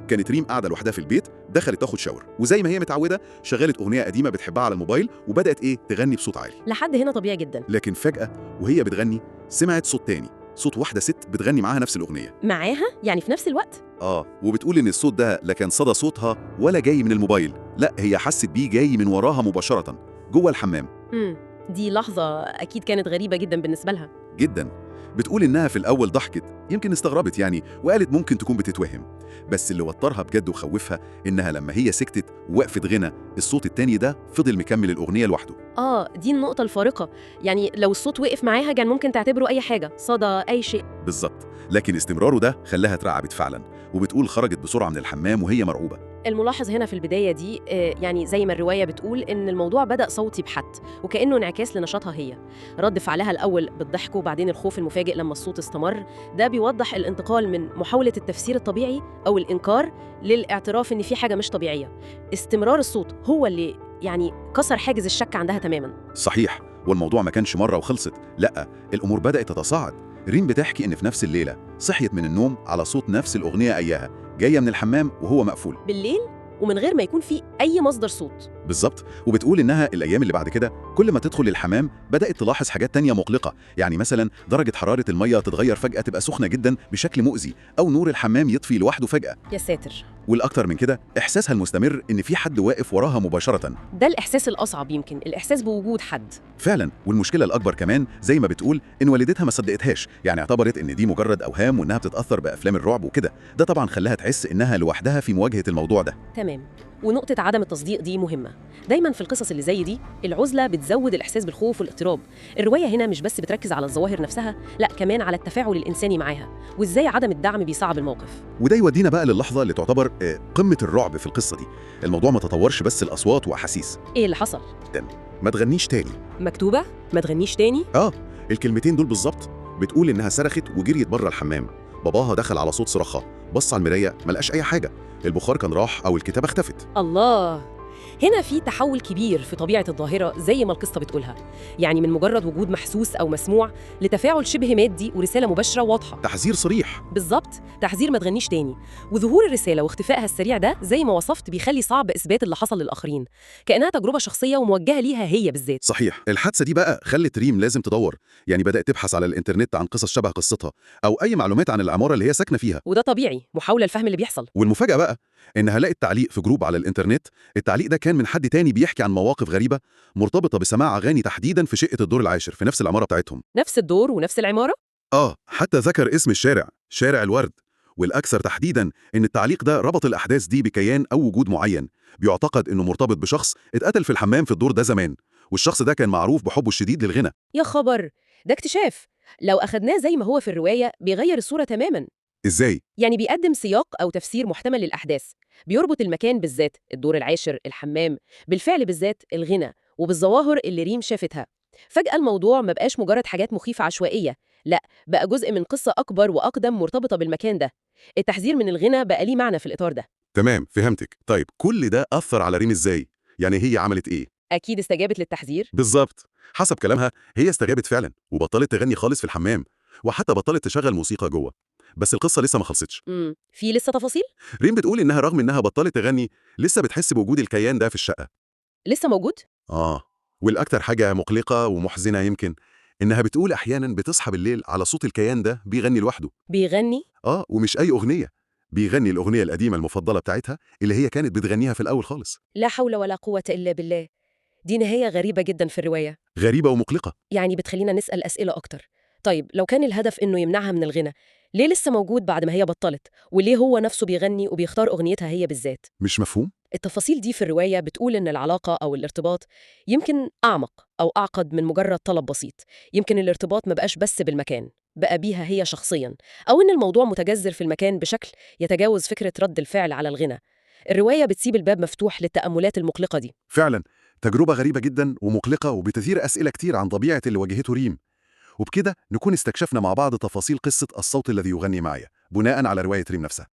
كانت ريم قاعدة لوحدها في البيت، دخلت تاخد شاور، وزي ما هي متعودة شغلت أغنية قديمة بتحبها على الموبايل وبدأت تغني بصوت عالي. لحد هنا طبيعي جدا. لكن فجأة وهي بتغني سمعت صوت تاني، صوت واحدة ست بتغني معاها نفس الأغنية. معاها يعني في نفس الوقت؟ وبتقول إن الصوت ده لا كان صدى صوتها ولا جاي من الموبايل، لا هي حست بيه جاي من وراها مباشرة جوه الحمام. دي لحظة أكيد كانت غريبة جدا بالنسبة لها. جدا. بتقول إنها في الأول ضحكت، يمكن استغربت وقالت ممكن تكون بتتوهم، بس اللي وترها بجد وخوفها إنها لما هي سكتت ووقفت غنى، الصوت التاني ده فضل مكمل الأغنية لوحده. دي النقطة الفارقة، يعني لو الصوت وقف معاها كان ممكن تعتبره أي حاجة، صدى، أي شيء. بالظبط، لكن استمراره ده خلاها اترعبت فعلا، وبتقول خرجت بسرعة من الحمام وهي مرعوبة. الملاحظ هنا في البداية دي يعني زي ما الرواية بتقول إن الموضوع بدأ صوتي بحت، وكأنه انعكاس لنشاطها هي. رد فعلها الأول بالضحك وبعدين الخوف المفاجئ لما الصوت استمر، ده بيوضح الانتقال من محاولة التفسير الطبيعي أو الإنكار للاعتراف إن في حاجة مش طبيعية. استمرار الصوت هو اللي كسر حاجز الشك عندها تماماً. صحيح، والموضوع ما كانش مرة وخلصت، لأ، الأمور بدأت تتصاعد. ريم بتحكي إن في نفس الليلة صحيت من النوم على صوت نفس الأغنية أياها جاية من الحمام وهو مقفول بالليل ومن غير ما يكون في أي مصدر صوت. بالظبط. وبتقول إنها الأيام اللي بعد كده كل ما تدخل الحمام بدأت تلاحظ حاجات تانية مقلقة، مثلا درجة حرارة المية تتغير فجأة تبقى سخنة جدا بشكل مؤذي، أو نور الحمام يطفي لوحده فجأة. يا ساتر. والأكتر من كده إحساسها المستمر إن في حد واقف وراها مباشرة. ده الإحساس الأصعب، يمكن الإحساس بوجود حد فعلا. والمشكلة الأكبر كمان زي ما بتقول إن والدتها ما صدقتهاش، اعتبرت إن دي مجرد أوهام وإنها بتتأثر بأفلام الرعب وكده. ده طبعا خلاها تحس إنها لوحدها في مواجهة الموضوع ده. تمام. ونقطة عدم التصديق دي مهمة. دايما في القصص اللي زي دي العزلة بتزود الإحساس بالخوف والاضطراب. الرواية هنا مش بس بتركز على الظواهر نفسها، لا كمان على التفاعل الإنساني معاها وإزاي عدم الدعم بيصعب الموقف. وده يودينا بقى للحظة اللي تعتبر قمة الرعب في القصة دي. الموضوع ما تطورش بس الأصوات وأحاسيس. إيه اللي حصل؟ ما تغنيش تاني. مكتوبة ما تغنيش تاني؟ الكلمتين دول بالظبط. بتقول إنها صرخت وجريت بره الحمام. باباها دخل على صوت صراخها، بص على المراية ما لقاش أي حاجة، البخار كان راح أو الكتابة اختفت. الله، هنا في تحول كبير في طبيعة الظاهرة زي ما القصة بتقولها، من مجرد وجود محسوس أو مسموع لتفاعل شبه مادي ورسالة مباشرة واضحة. تحذير صريح. بالظبط، تحذير ما تغنيش تاني. وظهور الرسالة واختفائها السريع ده زي ما وصفت بيخلي صعب إثبات اللي حصل للآخرين، كأنها تجربة شخصية وموجهة ليها هي بالذات. صحيح. الحادثة دي بقى خلت ريم لازم تدور، بدأت تبحث على الإنترنت عن قصص شبه قصتها أو أي معلومات عن العمارة اللي هي ساكنة فيها. وده طبيعي، محاولة لفهم اللي بيحصل. والمفاجأة بقى إنها لقت تعليق في جروب على الإنترنت. التعليق ده كان من حد تاني بيحكي عن مواقف غريبة مرتبطة بسماع أغاني تحديداً في شقة الدور العاشر في نفس العمارة بتاعتهم. نفس الدور ونفس العمارة؟ حتى ذكر اسم الشارع، شارع الورد. والأكثر تحديداً إن التعليق ده ربط الأحداث دي بكيان أو وجود معين بيعتقد إنه مرتبط بشخص اتقتل في الحمام في الدور ده زمان، والشخص ده كان معروف بحبه الشديد للغنى. يا خبر، ده اكتشاف لو أخدناه زي ما هو في الرواية بيغير الصورة تماماً. إزاي؟ بيقدم سياق أو تفسير محتمل للأحداث، بيربط المكان بالذات، الدور العاشر، الحمام، بالفعل بالذات، الغنى، وبالظواهر اللي ريم شافتها. فجأة الموضوع ما بقاش مجرد حاجات مخيفة عشوائية، لا بقى جزء من قصة أكبر وأقدم مرتبطة بالمكان ده. التحذير من الغنى بقى ليه معنى في الإطار ده. تمام، فهمتك. طيب كل ده أثر على ريم إزاي؟ هي عملت إيه؟ أكيد استجابت للتحذير. بالظبط. حسب كلامها هي استجابت فعلا وبطلت تغني خالص في الحمام، وحتى بطلت تشغل موسيقى جوه. بس القصة لسه ما خلصتش. في لسه تفاصيل؟ ريم بتقول إنها رغم إنها بطلت تغني لسه بتحس بوجود الكيان ده في الشقة. لسه موجود؟ والأكتر حاجة مقلقة ومحزنة يمكن إنها بتقول أحيانا بتصحى بالليل على صوت الكيان ده بيغني لوحده. بيغني؟ ومش أي أغنية، بيغني الأغنية القديمة المفضلة بتاعتها اللي هي كانت بتغنيها في الأول خالص. لا حول ولا قوة إلا بالله. دي نهاية غريبة جدا في الرواية، غريبة ومقلقة. بتخلينا نسأل أسئلة أكتر. طيب لو كان الهدف إنه يمنعها من الغنى، ليه لسه موجود بعد ما هي بطلت؟ وليه هو نفسه بيغني وبيختار أغنيتها هي بالذات؟ مش مفهوم؟ التفاصيل دي في الرواية بتقول إن العلاقة أو الارتباط يمكن أعمق أو أعقد من مجرد طلب بسيط. يمكن الارتباط ما بقاش بس بالمكان، بقى بيها هي شخصياً، أو إن الموضوع متجذر في المكان بشكل يتجاوز فكرة رد الفعل على الغنى. الرواية بتسيب الباب مفتوح للتأملات المقلقة دي. فعلا تجربة غريبة جدا ومقلقة وبتثير أسئلة كتير عن طبيعة اللي واجهته ريم. وبكده نكون استكشفنا مع بعض تفاصيل قصة الصوت الذي يغني معي بناء على رواية ريم نفسها.